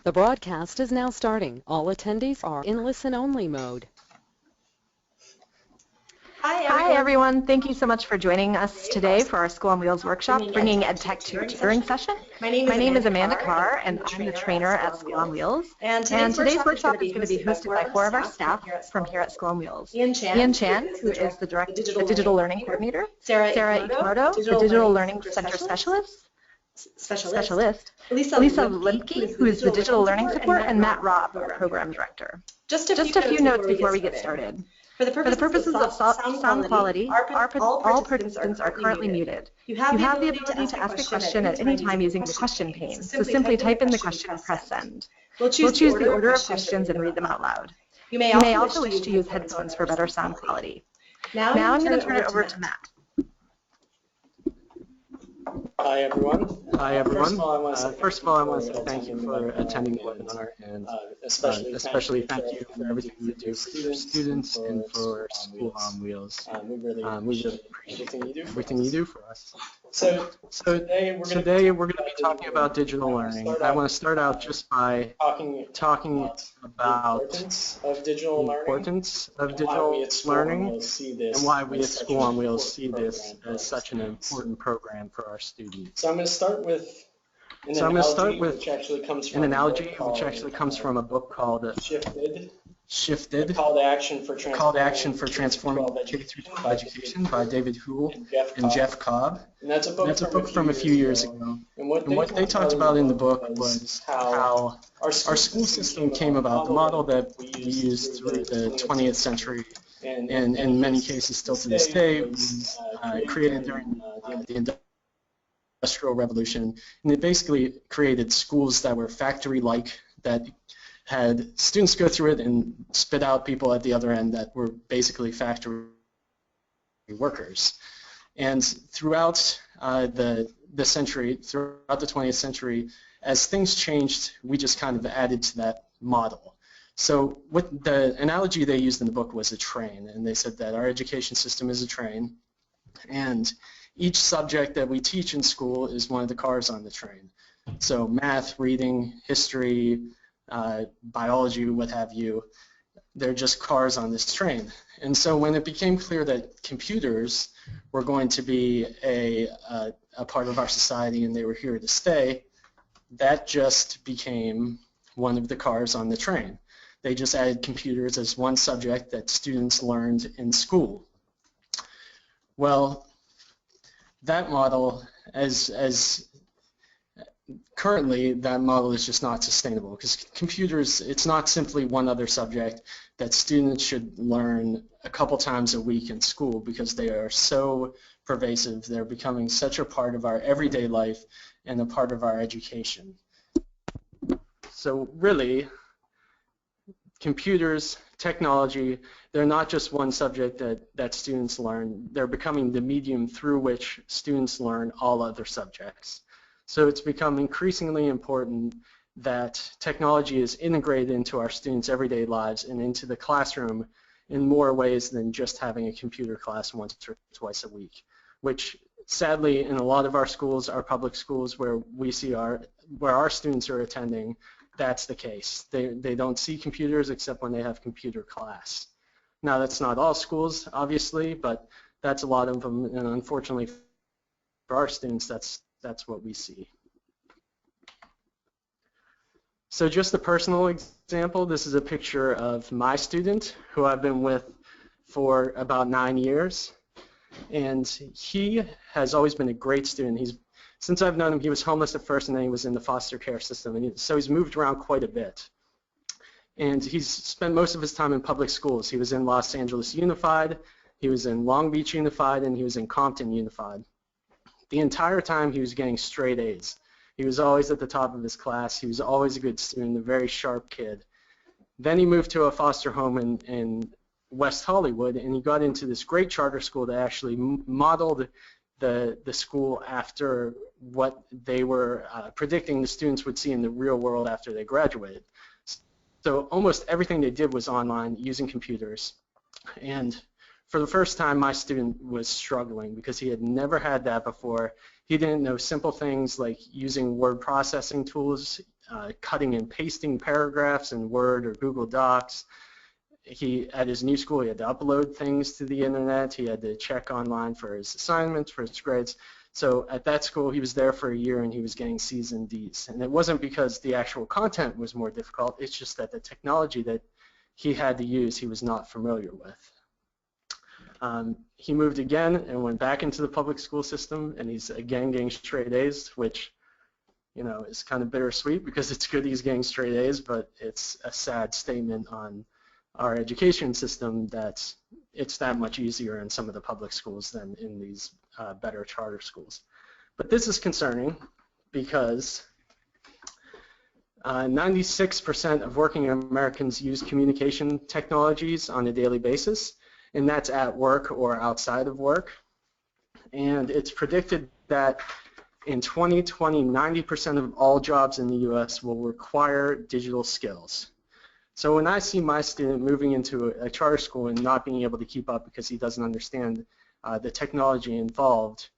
The broadcast is now starting. All attendees are in listen-only mode. Hi everyone, thank you so much for joining us today for our School on Wheels workshop, bringing EdTech to tutoring session. My name is Amanda Carr, and I'm the trainer at School on Wheels. And today's workshop is going to be hosted by 4 of our staff from here at School on Wheels. Ian Chan, who is the Digital Learning Coordinator, Sarah Ikomoto, the Digital Learning Center Specialist, Lisa Limke, who is the Digital Learning Support, and Matt Robb, our Program Director. Just a few notes before we get started. For the purposes of sound quality, all participants are currently muted. You have the ability to ask a question at any time using the question pane, so simply type in the question and press send. We'll choose the order of questions and read them out loud. You may also wish to use headphones for better sound quality. Now I'm going to turn it over to Matt. Hi everyone. First of all, I want to say thank you for attending the webinar, and especially thank you for everything you do for your students and for School on Wheels. We really appreciate everything you do for us. So today we're going to be talking about digital learning. I want to start out just by talking about the importance of digital learning and why we at School on Wheels see this as such an important program for our students. So I'm going to start with an analogy which actually comes from a book called Shifted, Call to Action for Transforming K-12 Education by David Houle and Jeff Cobb. And that's a book from a few years ago. And what they talked about in the book was how our school system came about, the model that we used through the 20th century, and in many cases still to this day, was created during the Industrial Revolution. And it basically created schools that were factory-like, that had students go through it and spit out people at the other end that were basically factory workers. And throughout the century, throughout the 20th century, as things changed, we just kind of added to that model. So what the analogy they used in the book was a train, and they said that our education system is a train, and each subject that we teach in school is one of the cars on the train. So math, reading, history, biology, what have you, they're just cars on this train. And so when it became clear that computers were going to be a part of our society and they were here to stay, that just became one of the cars on the train. They just added computers as one subject that students learned in school. Well, that model, currently, that model is just not sustainable, because computers, it's not simply one other subject that students should learn a couple times a week in school, because they are so pervasive. They're becoming such a part of our everyday life and a part of our education. So really, computers, technology, they're not just one subject that students learn. They're becoming the medium through which students learn all other subjects. So it's become increasingly important that technology is integrated into our students' everyday lives and into the classroom in more ways than just having a computer class once or twice a week, which sadly in a lot of our schools, our public schools where we see where our students are attending, that's the case. They don't see computers except when they have computer class. Now that's not all schools, obviously, but that's a lot of them, and unfortunately for our students, that's what we see. So just a personal example, this is a picture of my student who I've been with for about 9 years, and he has always been a great student. Since I've known him, he was homeless at first, and then he was in the foster care system, and so he's moved around quite a bit. And he's spent most of his time in public schools. He was in Los Angeles Unified, he was in Long Beach Unified, and he was in Compton Unified. The entire time he was getting straight A's. He was always at the top of his class. He was always a good student, a very sharp kid. Then he moved to a foster home in West Hollywood, and he got into this great charter school that actually modeled the school after what they were predicting the students would see in the real world after they graduated. So almost everything they did was online using computers. And for the first time, my student was struggling because he had never had that before. He didn't know simple things like using word processing tools cutting and pasting paragraphs in Word or Google Docs. At his new school, he had to upload things to the internet. He had to check online for his assignments, for his grades. So at that school, he was there for a year and he was getting C's and D's. And it wasn't because the actual content was more difficult. It's just that the technology that he had to use, he was not familiar with. He moved again and went back into the public school system, and he's again getting straight A's, which, you know, is kind of bittersweet because it's good he's getting straight A's, but it's a sad statement on our education system that it's that much easier in some of the public schools than in these better charter schools. But this is concerning because 96% of working Americans use communication technologies on a daily basis, and that's at work or outside of work. And it's predicted that in 2020, 90% of all jobs in the U.S. will require digital skills. So when I see my student moving into a charter school and not being able to keep up because he doesn't understand the technology involved,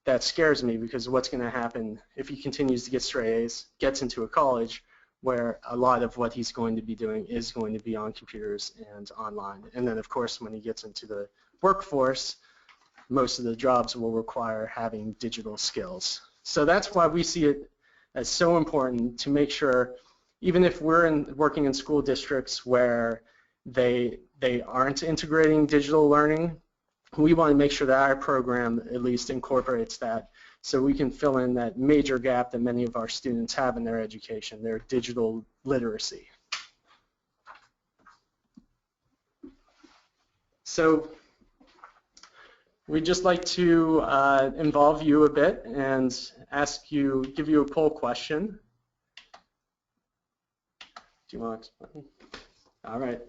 that scares me, because what's going to happen if he continues to get straight A's, gets into a college where a lot of what he's going to be doing is going to be on computers and online. And then, of course, when he gets into the workforce, most of the jobs will require having digital skills. So that's why we see it as so important to make sure, even if we're working in school districts where they aren't integrating digital learning, we want to make sure that our program at least incorporates that, so we can fill in that major gap that many of our students have in their education, their digital literacy. So we'd just like to involve you a bit and give you a poll question. Do you want to explain? All right.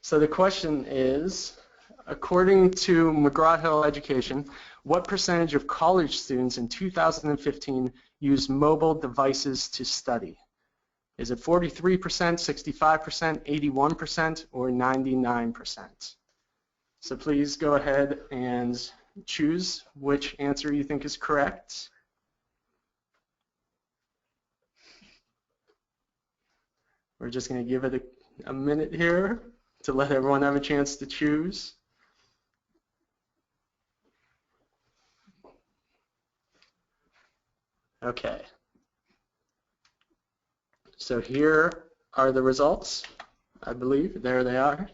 So the question is, according to McGraw-Hill Education, what percentage of college students in 2015 use mobile devices to study? Is it 43%, 65%, 81%, or 99%? So please go ahead and choose which answer you think is correct. We're just going to give it a minute here to let everyone have a chance to choose. Okay. So here are the results, I believe. There they are.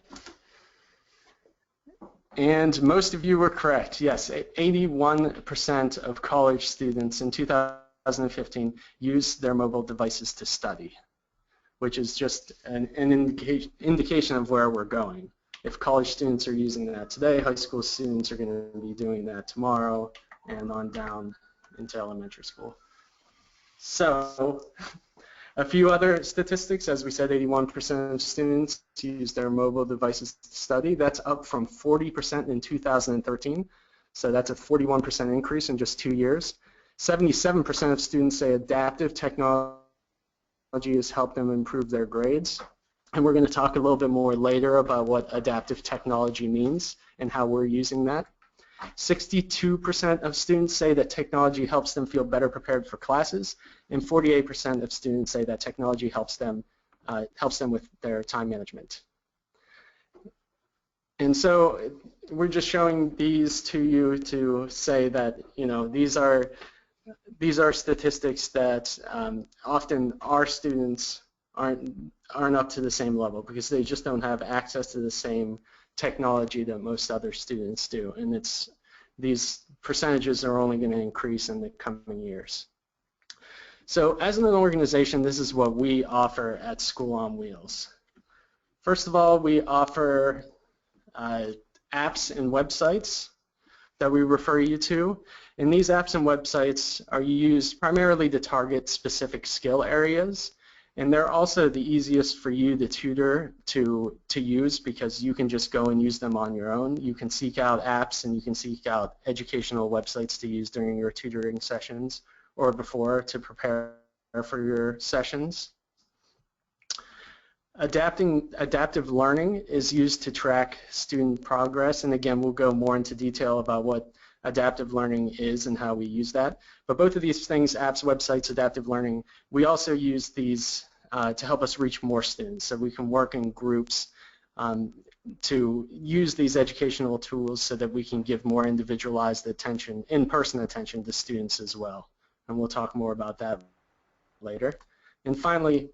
And most of you were correct. Yes, 81% of college students in 2015 used their mobile devices to study, which is just an indication of where we're going. If college students are using that today, high school students are going to be doing that tomorrow and on down into elementary school. So a few other statistics. As we said, 81% of students use their mobile devices to study. That's up from 40% in 2013. So that's a 41% increase in just 2 years. 77% of students say adaptive technology has helped them improve their grades. And we're going to talk a little bit more later about what adaptive technology means and how we're using that. 62% of students say that technology helps them feel better prepared for classes, and 48% of students say that technology helps them with their time management. And so we're just showing these to you to say that, you know, these are statistics that often our students aren't up to the same level because they just don't have access to the same technology that most other students do, and these percentages are only going to increase in the coming years. So as an organization, this is what we offer at School on Wheels. First of all, we offer apps and websites that we refer you to, and these apps and websites are used primarily to target specific skill areas. And they're also the easiest for you, the tutor, to use because you can just go and use them on your own. You can seek out apps and you can seek out educational websites to use during your tutoring sessions or before to prepare for your sessions. Adaptive learning is used to track student progress, and again, we'll go more into detail about what adaptive learning is and how we use that. But both of these things, apps, websites, adaptive learning, we also use these to help us reach more students. So we can work in groups to use these educational tools so that we can give more individualized attention, in-person attention to students as well. And we'll talk more about that later. And finally,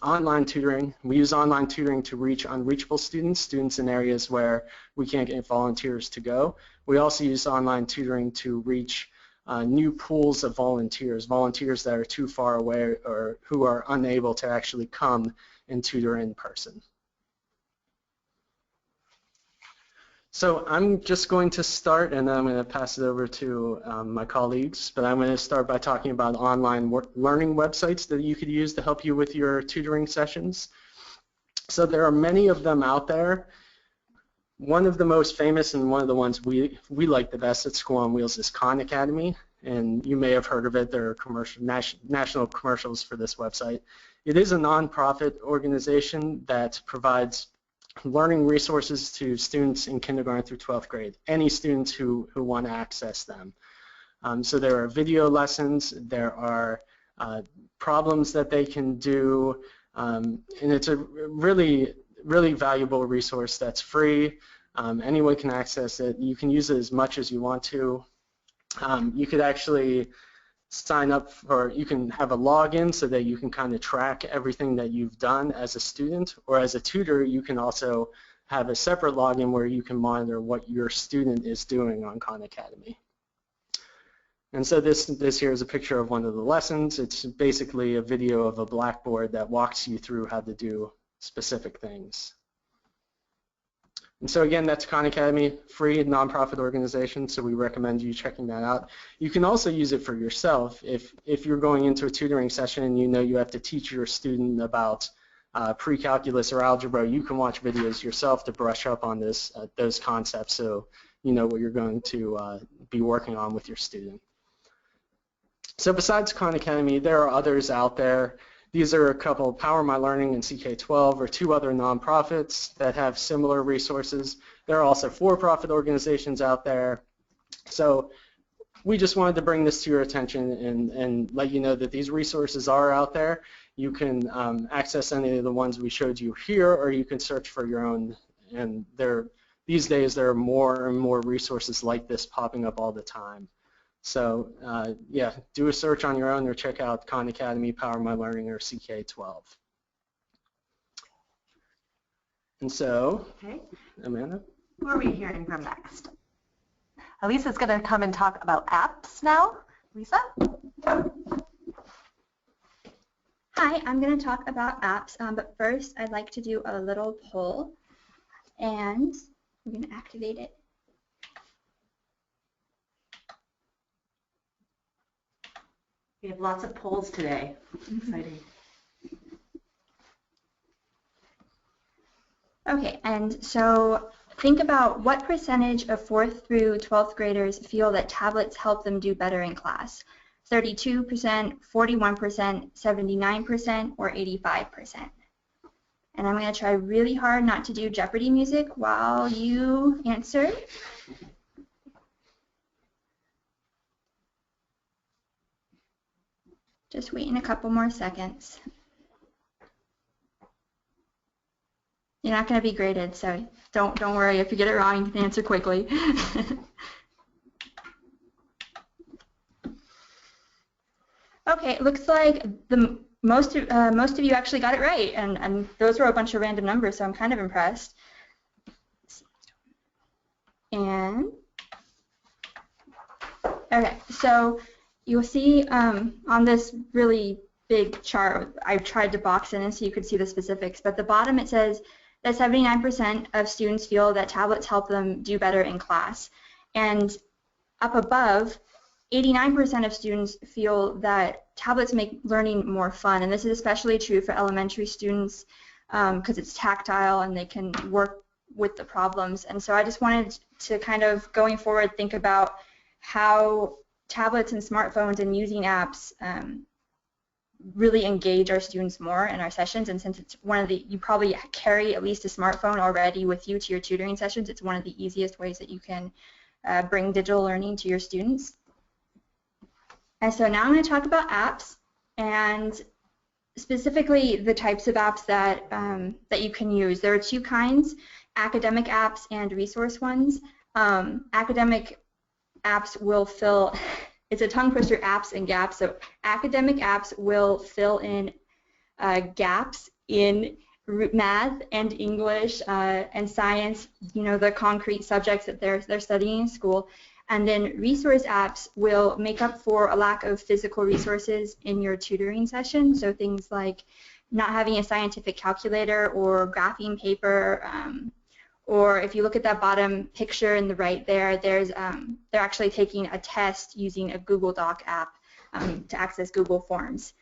online tutoring. We use online tutoring to reach unreachable students, students in areas where we can't get volunteers to go. We also use online tutoring to reach new pools of volunteers, volunteers that are too far away or who are unable to actually come and tutor in person. So I'm just going to start, and then I'm going to pass it over to my colleagues, but I'm going to start by talking about online learning websites that you could use to help you with your tutoring sessions. So there are many of them out there. One of the most famous and one of the ones we like the best at School on Wheels is Khan Academy, and you may have heard of it. There are national commercials for this website. It is a nonprofit organization that provides learning resources to students in kindergarten through 12th grade, any students who want to access them. So there are video lessons, there are problems that they can do, and it's a really valuable resource that's free. Anyone can access it. You can use it as much as you want to. You could actually sign up for, you can have a login so that you can kind of track everything that you've done as a student, or as a tutor you can also have a separate login where you can monitor what your student is doing on Khan Academy. And so this here is a picture of one of the lessons. It's basically a video of a blackboard that walks you through how to do specific things. And so again, that's Khan Academy, free nonprofit organization, so we recommend you checking that out. You can also use it for yourself. If you're going into a tutoring session and you know you have to teach your student about pre-calculus or algebra, you can watch videos yourself to brush up on those concepts so you know what you're going to be working on with your student. So besides Khan Academy, there are others out there. These are a couple, Power My Learning and CK12 are two other nonprofits that have similar resources. There are also for-profit organizations out there. So we just wanted to bring this to your attention and let you know that these resources are out there. You can access any of the ones we showed you here, or you can search for your own. And these days there are more and more resources like this popping up all the time. So yeah, do a search on your own or check out Khan Academy, Power My Learning, or CK12. And so, okay. Amanda? Who are we hearing from next? Elisa's going to come and talk about apps now. Lisa? Hi, I'm going to talk about apps, but first I'd like to do a little poll, and we're going to activate it. We have lots of polls today. Exciting. Okay, and so think about what percentage of 4th through 12th graders feel that tablets help them do better in class. 32%, 41%, 79%, or 85%. And I'm going to try really hard not to do Jeopardy music while you answer. Just waiting a couple more seconds. You're not going to be graded, so don't worry. If you get it wrong, you can answer quickly. Okay, it looks like most of you actually got it right, and those were a bunch of random numbers, so I'm kind of impressed. And okay, so you'll see on this really big chart, I tried to box in so you could see the specifics, but at the bottom it says that 79% of students feel that tablets help them do better in class. And up above, 89% of students feel that tablets make learning more fun, and this is especially true for elementary students because it's tactile and they can work with the problems. And so I just wanted to kind of, going forward, think about how tablets and smartphones and using apps really engage our students more in our sessions, and since it's one of the, you probably carry at least a smartphone already with you to your tutoring sessions, it's one of the easiest ways that you can bring digital learning to your students. And so now I'm going to talk about apps, and specifically the types of apps that, that you can use. There are two kinds, academic apps and resource ones. Academic apps will fill, it's a tongue twister, apps and gaps. So academic apps will fill in gaps in math and English and science, you know, the concrete subjects that they're studying in school. And then resource apps will make up for a lack of physical resources in your tutoring session. So things like not having a scientific calculator or graphing paper, or if you look at that bottom picture in the right there, they're actually taking a test using a Google Doc app to access Google Forms.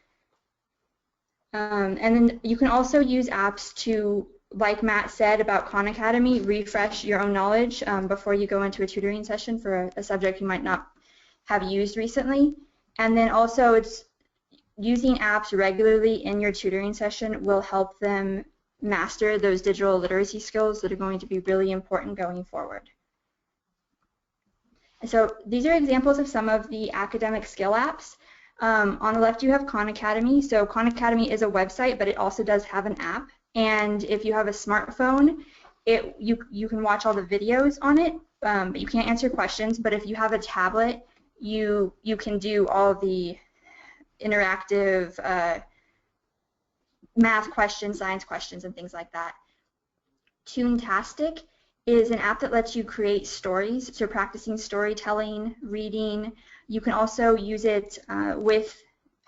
And then you can also use apps to, like Matt said about Khan Academy, refresh your own knowledge before you go into a tutoring session for a subject you might not have used recently. And then also it's using apps regularly in your tutoring session will help them master those digital literacy skills that are going to be really important going forward. And so these are examples of some of the academic skill apps. On the left you have Khan Academy. So Khan Academy is a website, but it also does have an app. And if you have a smartphone, you can watch all the videos on it, but you can't answer questions. But if you have a tablet, you can do all the interactive math questions, science questions, and things like that. Toontastic is an app that lets you create stories, so practicing storytelling, reading. You can also use it with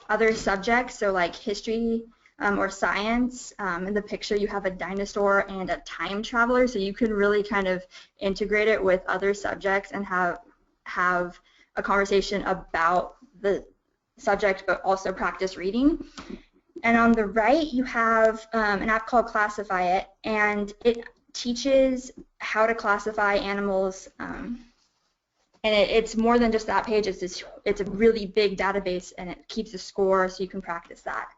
other subjects, so like history or science. In the picture you have a dinosaur and a time traveler, so you can really kind of integrate it with other subjects and have a conversation about the subject, but also practice reading. And on the right you have an app called Classify It, and it teaches how to classify animals, and it's more than just that page. It's a really big database, and it keeps a score so you can practice that.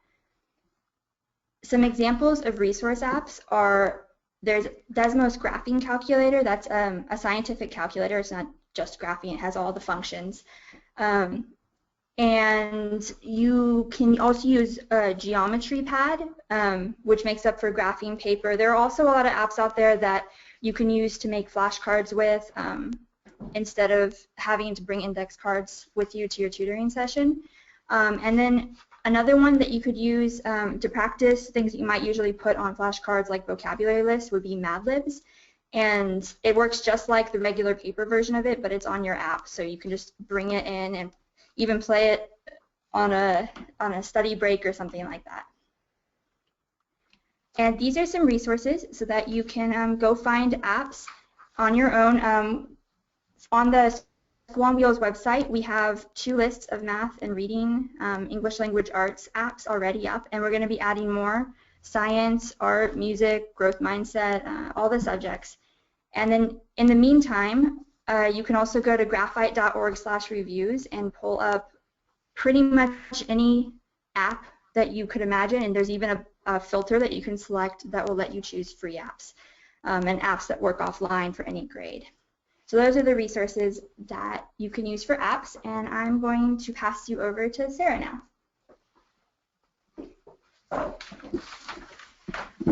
Some examples of resource apps are, there's Desmos Graphing Calculator. That's a scientific calculator. It's not just graphing, it has all the functions. And you can also use a geometry pad, which makes up for graphing paper. There are also a lot of apps out there that you can use to make flashcards with instead of having to bring index cards with you to your tutoring session. And then another one that you could use to practice things that you might usually put on flashcards like vocabulary lists would be Mad Libs. And it works just like the regular paper version of it, but it's on your app, so you can just bring it in and even play it on a study break or something like that. And these are some resources so that you can go find apps on your own. On the School on Wheels website, we have 2 lists of math and reading, English language arts apps already up, and we're going to be adding more: science, art, music, growth mindset, all the subjects. And then in the meantime, you can also go to graphite.org/reviews and pull up pretty much any app that you could imagine, and there's even a filter that you can select that will let you choose free apps and apps that work offline for any grade. So those are the resources that you can use for apps, and I'm going to pass you over to Sarah now.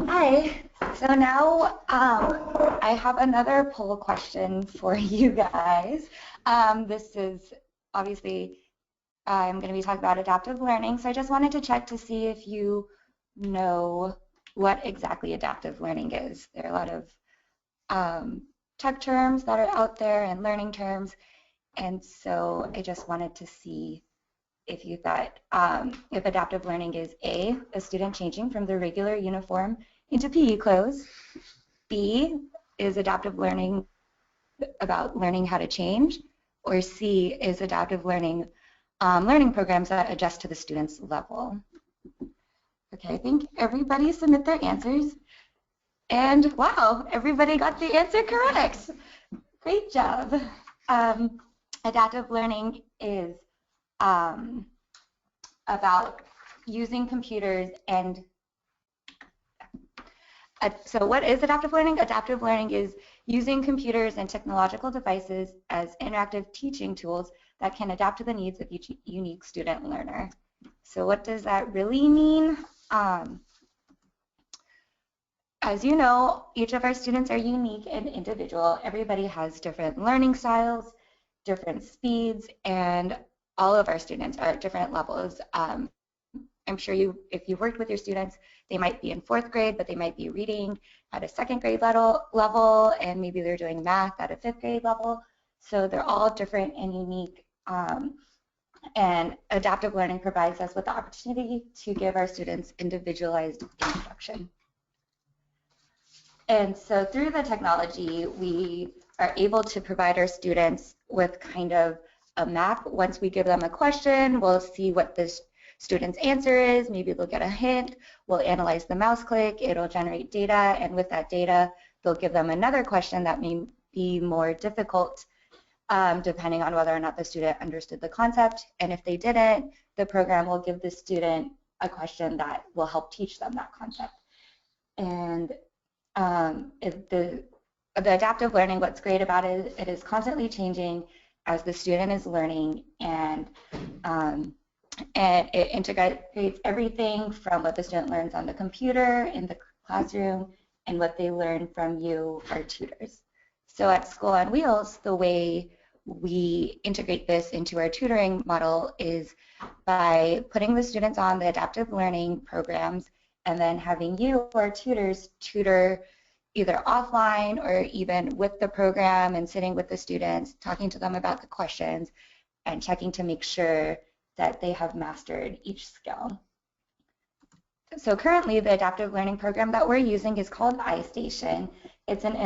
Hi. So now I have another poll question for you guys. This is obviously, I'm going to be talking about adaptive learning, so I just wanted to check to see if you know what exactly adaptive learning is. There are a lot of tech terms that are out there and learning terms, and so I just wanted to see if you thought if adaptive learning is A, a student changing from their regular uniform into PE clothes, B, is adaptive learning about learning how to change, or C, is adaptive learning learning programs that adjust to the student's level. Okay, I think everybody submit their answers, and wow, everybody got the answer correct. Great job. Adaptive learning is about using computers and so what is adaptive learning? Adaptive learning is using computers and technological devices as interactive teaching tools that can adapt to the needs of each unique student learner. So what does that really mean? As you know, each of our students are unique and individual. Everybody has different learning styles, different speeds, and all of our students are at different levels. I'm sure if you've worked with your students, they might be in 4th grade, but they might be reading at a 2nd grade level, and maybe they're doing math at a 5th grade level. So they're all different and unique. And adaptive learning provides us with the opportunity to give our students individualized instruction. And so through the technology, we are able to provide our students with kind of a map. Once we give them a question, we'll see what the student's answer is. Maybe they'll get a hint. We'll analyze the mouse click. It'll generate data. And with that data, they'll give them another question that may be more difficult, depending on whether or not the student understood the concept. And if they didn't, the program will give the student a question that will help teach them that concept. And the adaptive learning, what's great about it, it is constantly changing as the student is learning, and it integrates everything from what the student learns on the computer, in the classroom, and what they learn from you, our tutors. So at School on Wheels, the way we integrate this into our tutoring model is by putting the students on the adaptive learning programs and then having you, our tutors, tutor either offline or even with the program and sitting with the students, talking to them about the questions and checking to make sure that they have mastered each skill. So currently, the adaptive learning program that we're using is called iStation. It's an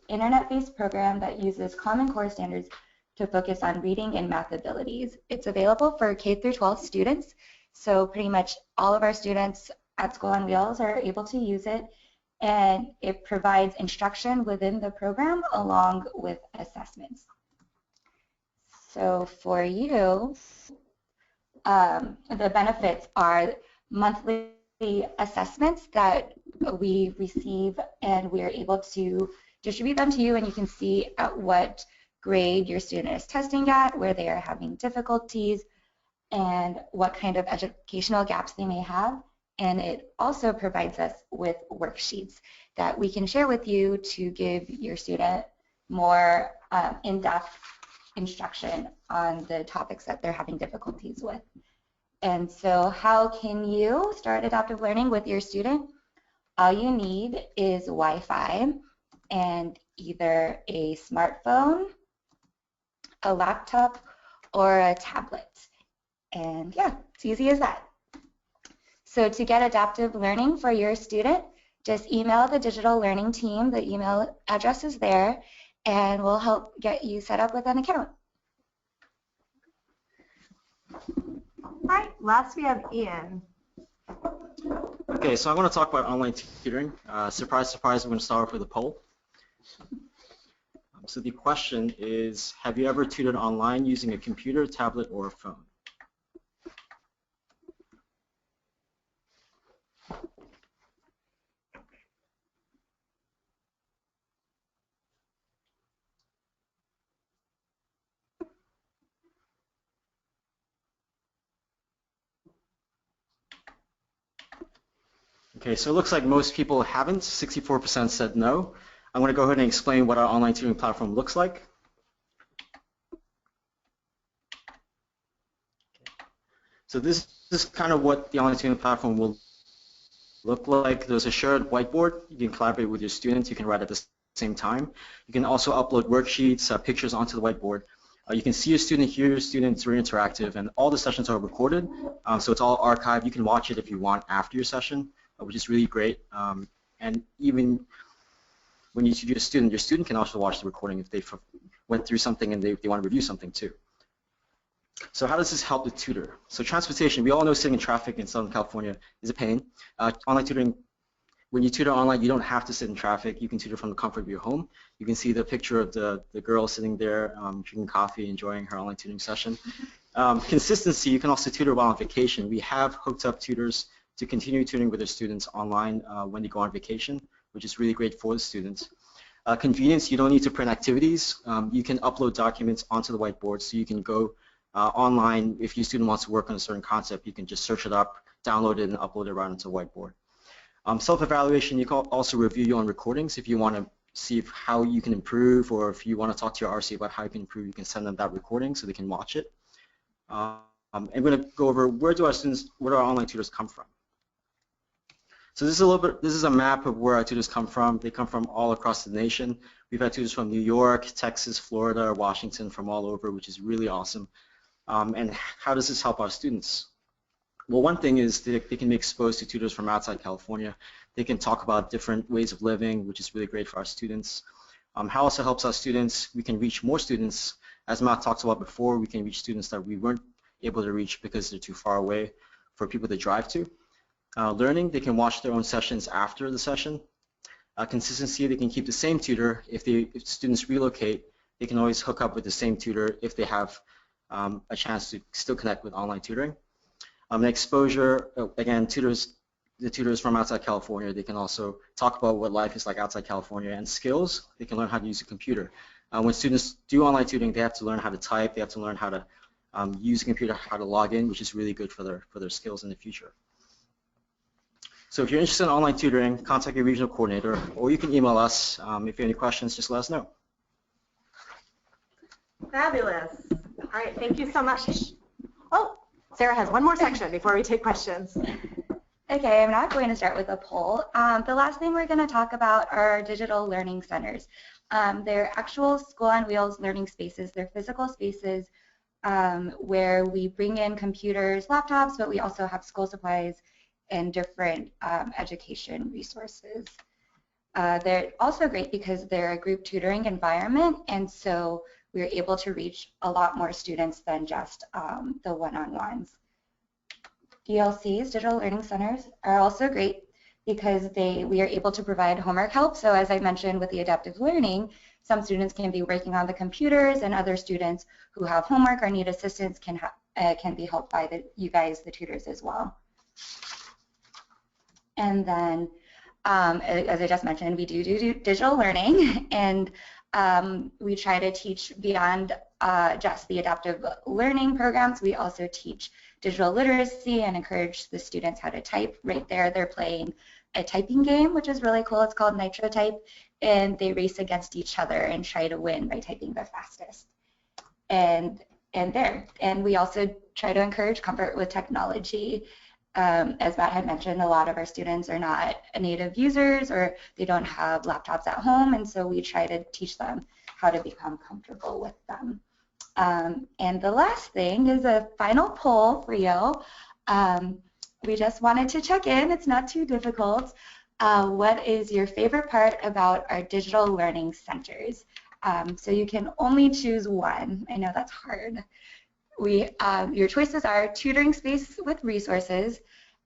internet-based program that uses Common Core standards to focus on reading and math abilities. It's available for K through 12 students, so pretty much all of our students at School on Wheels are able to use it, and it provides instruction within the program along with assessments. So for you, the benefits are monthly assessments that we receive, and we're able to distribute them to you, and you can see at what grade your student is testing at, where they are having difficulties, and what kind of educational gaps they may have. And it also provides us with worksheets that we can share with you to give your student more in-depth instruction on the topics that they're having difficulties with. And so how can you start adaptive learning with your student? All you need is Wi-Fi and either a smartphone, a laptop, or a tablet. And yeah, it's easy as that. So to get adaptive learning for your student, just email the digital learning team. The email address is there, and we'll help get you set up with an account. All right, last we have Ian. Okay, so I'm going to talk about online tutoring. Surprise, surprise, I'm going to start off with a poll. So the question is, have you ever tutored online using a computer, tablet, or a phone? Okay, so it looks like most people haven't. 64% said no. I'm going to go ahead and explain what our online tutoring platform looks like. So this is kind of what the online tutoring platform will look like. There's a shared whiteboard. You can collaborate with your students. You can write at the same time. You can also upload worksheets, pictures onto the whiteboard. You can see your student, hear your student. It's very interactive, and all the sessions are recorded, so it's all archived. You can watch it if you want after your session, which is really great. And even when you tutor a student, your student can also watch the recording if they went through something and they want to review something too. So how does this help the tutor? So transportation, we all know sitting in traffic in Southern California is a pain. Online tutoring, when you tutor online, you don't have to sit in traffic. You can tutor from the comfort of your home. You can see the picture of the girl sitting there drinking coffee, enjoying her online tutoring session. Consistency, you can also tutor while on vacation. We have hooked up tutors to continue tutoring with their students online when they go on vacation, which is really great for the students. Convenience, you don't need to print activities. You can upload documents onto the whiteboard, so you can go online. If your student wants to work on a certain concept, you can just search it up, download it, and upload it right onto the whiteboard. Self-evaluation, you can also review your own recordings. If you want to see how you can improve, or if you want to talk to your RC about how you can improve, you can send them that recording so they can watch it. And we're going to go over where do our online tutors come from. So this is a map of where our tutors come from. They come from all across the nation. We've had tutors from New York, Texas, Florida, Washington, from all over, which is really awesome. And how does this help our students? Well, one thing is they can be exposed to tutors from outside California. They can talk about different ways of living, which is really great for our students. How also helps our students, we can reach more students. As Matt talked about before, we can reach students that we weren't able to reach because they're too far away for people to drive to. Learning, they can watch their own sessions after the session. Consistency, they can keep the same tutor. If students relocate, they can always hook up with the same tutor if they have a chance to still connect with online tutoring. Exposure, again, the tutors from outside California, they can also talk about what life is like outside California. And skills, they can learn how to use a computer. When students do online tutoring, they have to learn how to type, they have to learn how to use a computer, how to log in, which is really good for their skills in the future. So if you're interested in online tutoring, contact your regional coordinator, or you can email us. If you have any questions, just let us know. Fabulous. All right, thank you so much. Oh, Sarah has one more section before we take questions. Okay, I'm not going to start with a poll. The last thing we're going to talk about are digital learning centers. They're actual school on wheels learning spaces. They're physical spaces where we bring in computers, laptops, but we also have school supplies and different education resources. They're also great because they're a group tutoring environment, and so we're able to reach a lot more students than just the one-on-ones. DLCs, digital learning centers, are also great because we are able to provide homework help. So as I mentioned with the adaptive learning, some students can be working on the computers, and other students who have homework or need assistance can be helped by you guys, the tutors, as well. And then, as I just mentioned, we do digital learning, and we try to teach beyond just the adaptive learning programs. We also teach digital literacy and encourage the students how to type. Right there, they're playing a typing game, which is really cool. It's called Nitro Type, and they race against each other and try to win by typing the fastest. And we also try to encourage comfort with technology. As Matt had mentioned, a lot of our students are not native users, or they don't have laptops at home, and so we try to teach them how to become comfortable with them. And the last thing is a final poll for you. We just wanted to check in. It's not too difficult. What is your favorite part about our digital learning centers? So you can only choose one. I know that's hard. Your choices are tutoring space with resources.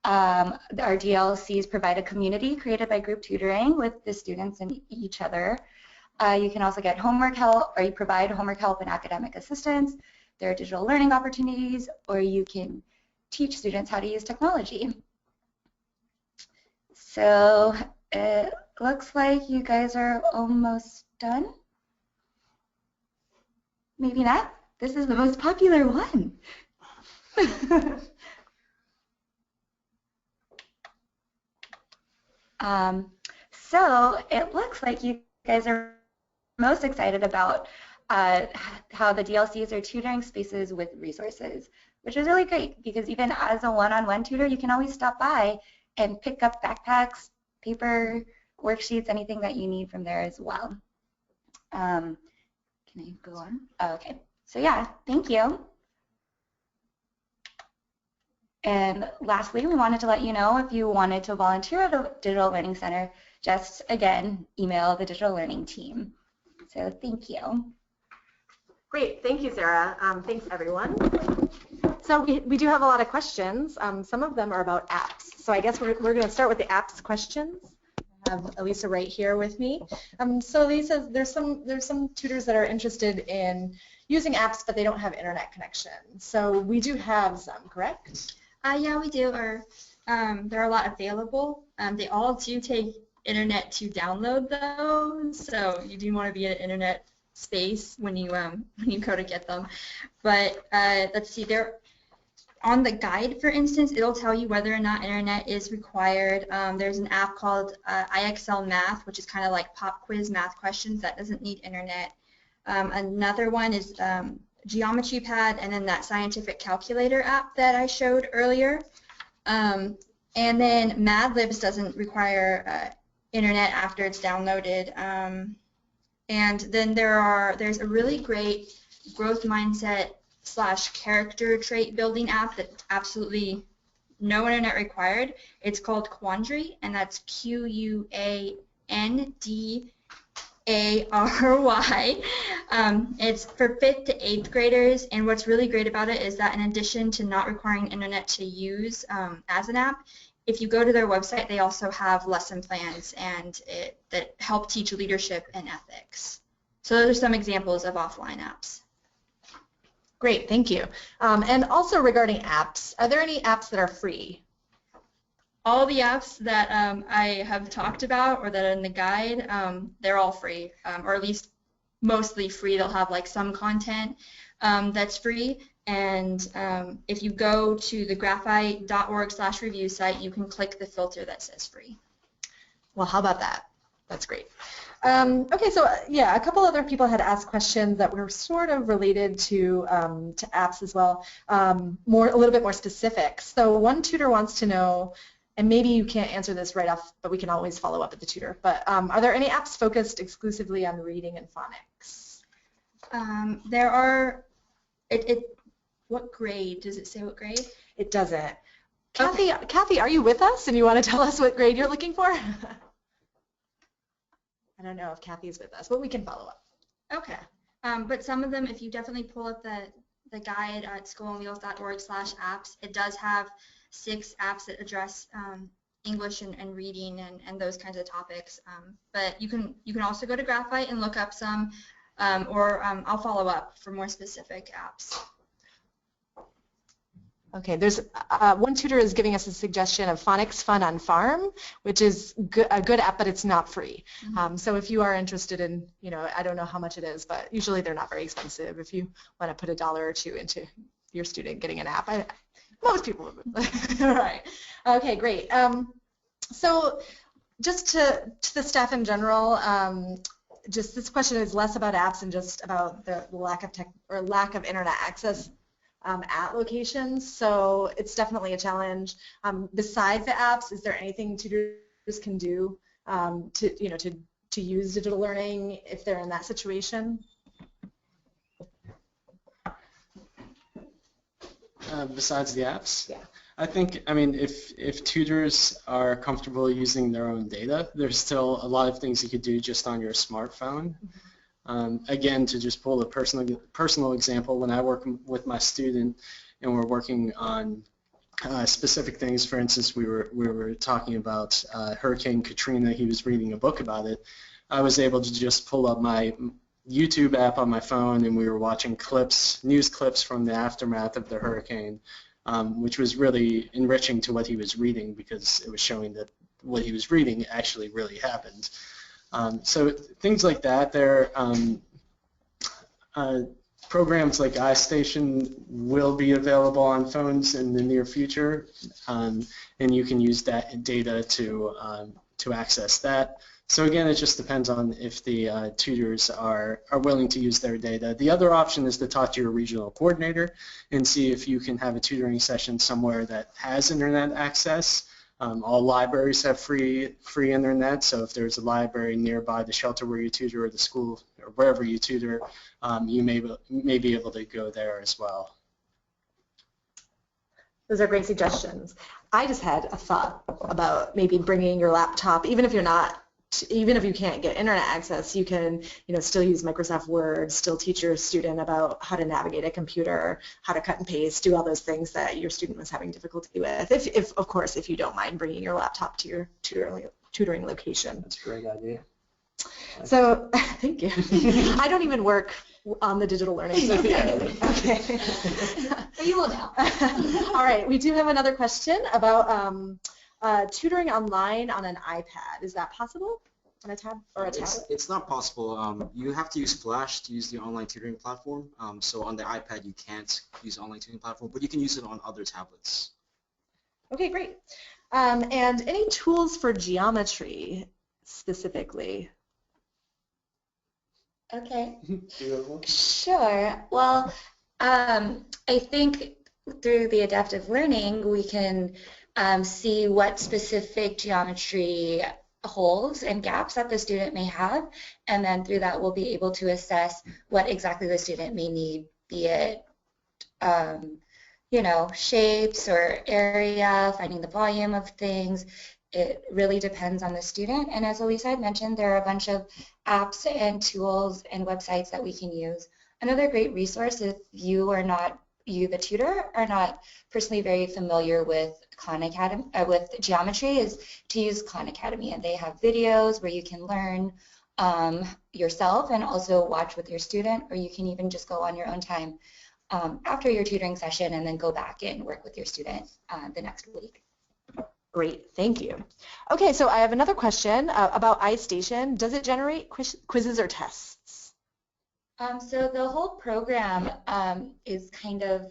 Our DLCs provide a community created by group tutoring with the students and each other. You can also get homework help, or you provide homework help and academic assistance. There are digital learning opportunities, or you can teach students how to use technology. So it looks like you guys are almost done. Maybe not. This is the most popular one. So it looks like you guys are most excited about how the DLCs are tutoring spaces with resources, which is really great because even as a one-on-one tutor, you can always stop by and pick up backpacks, paper, worksheets, anything that you need from there as well. Can I go on? Oh, okay. So yeah, thank you. And lastly, we wanted to let you know if you wanted to volunteer at a digital learning center, just again, email the digital learning team. So thank you. Great, thank you, Sarah. Thanks, everyone. So we do have a lot of questions. Some of them are about apps. So I guess we're going to start with the apps questions. I have Elisa right here with me. So Lisa, there's some tutors that are interested in using apps, but they don't have internet connection. So we do have some, correct? Yeah, we do. There are a lot available. They all do take internet to download those, so you do want to be in an internet space when you go to get them. But let's see, there on the guide, for instance, it'll tell you whether or not internet is required. There's an app called IXL Math, which is kind of like pop quiz math questions that doesn't need internet. Another one is Geometry Pad, and then that scientific calculator app that I showed earlier. And then Madlibs doesn't require internet after it's downloaded. And then there's a really great growth mindset / character trait building app that's absolutely no internet required. It's called Quandary, and that's QUANDARY. It's for 5th to 8th graders, and what's really great about it is that in addition to not requiring internet to use as an app, if you go to their website, they also have lesson plans that help teach leadership and ethics. So those are some examples of offline apps. Great, thank you. And also regarding apps, are there any apps that are free? All the apps that I have talked about or that are in the guide, they're all free, or at least mostly free. They'll have like some content that's free, and if you go to the graphite.org/review site, you can click the filter that says free. Well, how about that? That's great. Okay, so yeah, a couple other people had asked questions that were sort of related to apps as well, a little bit more specific. So one tutor wants to know, and maybe you can't answer this right off, but we can always follow up with the tutor, but are there any apps focused exclusively on reading and phonics? There are, what grade? Does it say what grade? It doesn't. Okay. Kathy, are you with us and you want to tell us what grade you're looking for? I don't know if Kathy's with us, but we can follow up. Okay. But some of them, if you definitely pull up the guide at schoolanwheels.org/apps, it does have 6 apps that address English and reading and those kinds of topics. But you can also go to Graphite and look up some, or I'll follow up for more specific apps. Okay, there's one tutor is giving us a suggestion of Phonics Fun on Farm, which is a good app, but it's not free. Mm-hmm. So if you are interested in, I don't know how much it is, but usually they're not very expensive. If you want to put $1 or $2 into your student getting an app, most people would. All right. Okay, great. So just to the staff in general, just this question is less about apps and just about the lack of internet access at locations, so it's definitely a challenge. Besides the apps, is there anything tutors can do to use digital learning if they're in that situation? Besides the apps? Yeah. I mean, if tutors are comfortable using their own data, there's still a lot of things you could do just on your smartphone. Again, to just pull a personal example, when I work with my student and we're working on specific things, for instance, we were talking about Hurricane Katrina, he was reading a book about it, I was able to just pull up my YouTube app on my phone and we were watching news clips from the aftermath of the hurricane, which was really enriching to what he was reading because it was showing that what he was reading actually really happened. So things like that, programs like iStation will be available on phones in the near future, and you can use that data to access that. So again, it just depends on if the tutors are willing to use their data. The other option is to talk to your regional coordinator and see if you can have a tutoring session somewhere that has internet access. All libraries have free internet, so if there's a library nearby the shelter where you tutor or the school or wherever you tutor, you may be able to go there as well. Those are great suggestions. I just had a thought about maybe bringing your laptop, even if you can't get internet access, you can still use Microsoft Word, still teach your student about how to navigate a computer, how to cut and paste, do all those things that your student was having difficulty with, if of course, if you don't mind bringing your laptop to your tutoring location. That's a great idea. So, thank you. I don't even work on the digital learning. So okay. You will now. All right, we do have another question about tutoring online on an iPad. Is that possible? On a tab or a tablet? It's not possible. You have to use Flash to use the online tutoring platform. So on the iPad you can't use online tutoring platform, but you can use it on other tablets. Okay, great. And any tools for geometry specifically? Okay. Do you have one? Sure. Well, I think through the adaptive learning, we can see what specific geometry holes and gaps that the student may have, and then through that we'll be able to assess what exactly the student may need, be it you know, shapes or area, finding the volume of things. It really depends on the student, and as Elisa had mentioned, there are a bunch of apps and tools and websites that we can use. Another great resource, if you are not, you the tutor, are not personally very familiar with Khan Academy, with geometry, is to use Khan Academy, and they have videos where you can learn yourself and also watch with your student, or you can even just go on your own time after your tutoring session and then go back and work with your student the next week. Great, thank you. Okay, so I have another question about iStation. Does it generate quizzes or tests? So the whole program is kind of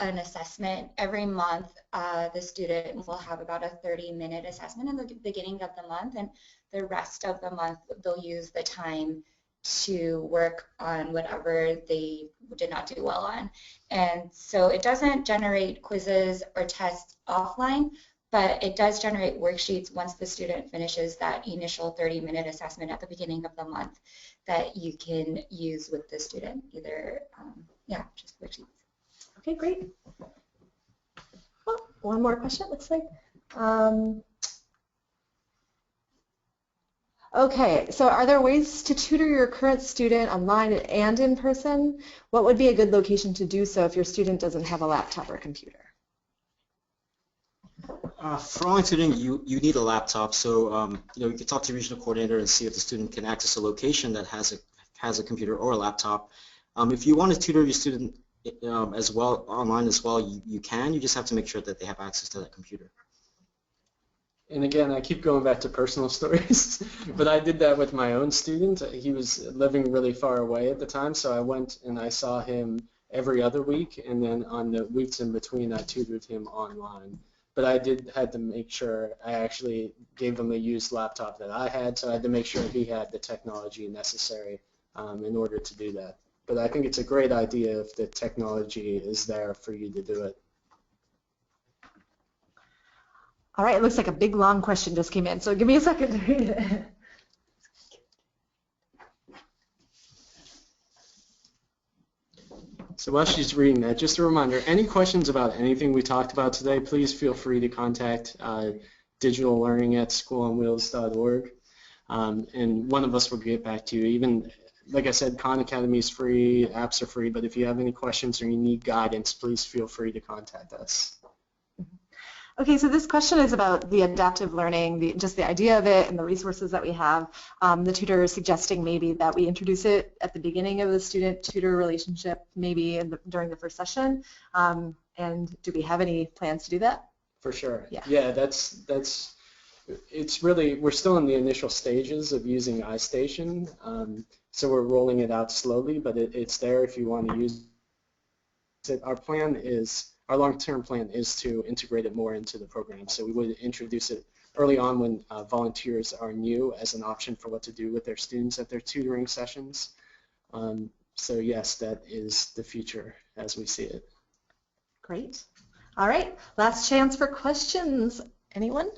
an assessment. Every month the student will have about a 30-minute assessment in the beginning of the month, and the rest of the month they'll use the time to work on whatever they did not do well on. And so it doesn't generate quizzes or tests offline, but it does generate worksheets once the student finishes that initial 30-minute assessment at the beginning of the month that you can use with the student, either, yeah, just worksheets. Okay, great. Well, one more question, looks like. Okay, so are there ways to tutor your current student online and in person? What would be a good location to do so if your student doesn't have a laptop or computer? For online tutoring, you need a laptop, so you can talk to the regional coordinator and see if the student can access a location that has a computer or a laptop. If you want to tutor your student as well online as well, you can. You just have to make sure that they have access to that computer. And again, I keep going back to personal stories, but I did that with my own student. He was living really far away at the time, so I went and I saw him every other week, and then on the weeks in between, I tutored him online. But I had to make sure I actually gave him a used laptop that I had, so I had to make sure he had the technology necessary in order to do that. But I think it's a great idea if the technology is there for you to do it. All right, it looks like a big long question just came in, so give me a second to read it. So while she's reading that, just a reminder, any questions about anything we talked about today, please feel free to contact digitallearning@schooonwheels.org, and one of us will get back to you. Even, like I said, Khan Academy is free, apps are free, but if you have any questions or you need guidance, please feel free to contact us. Okay, so this question is about the adaptive learning, just the idea of it and the resources that we have. The tutor is suggesting maybe that we introduce it at the beginning of the student-tutor relationship, maybe during the first session. And do we have any plans to do that? For sure. Yeah, it's really, we're still in the initial stages of using iStation, so we're rolling it out slowly, but it's there if you want to use it. Our long-term plan is to integrate it more into the program, so we would introduce it early on when volunteers are new as an option for what to do with their students at their tutoring sessions. So yes, that is the future as we see it. Great. All right, last chance for questions. Anyone?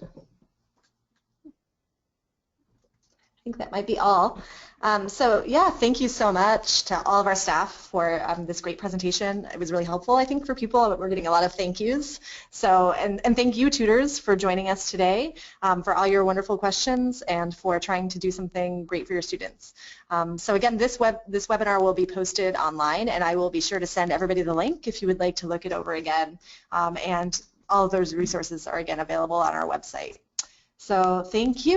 I think that might be all. So yeah, thank you so much to all of our staff for this great presentation. It was really helpful, I think, for people. We're getting a lot of thank yous. So, and thank you, tutors, for joining us today, for all your wonderful questions and for trying to do something great for your students. So again, this webinar will be posted online, and I will be sure to send everybody the link if you would like to look it over again. And all of those resources are again available on our website. So thank you.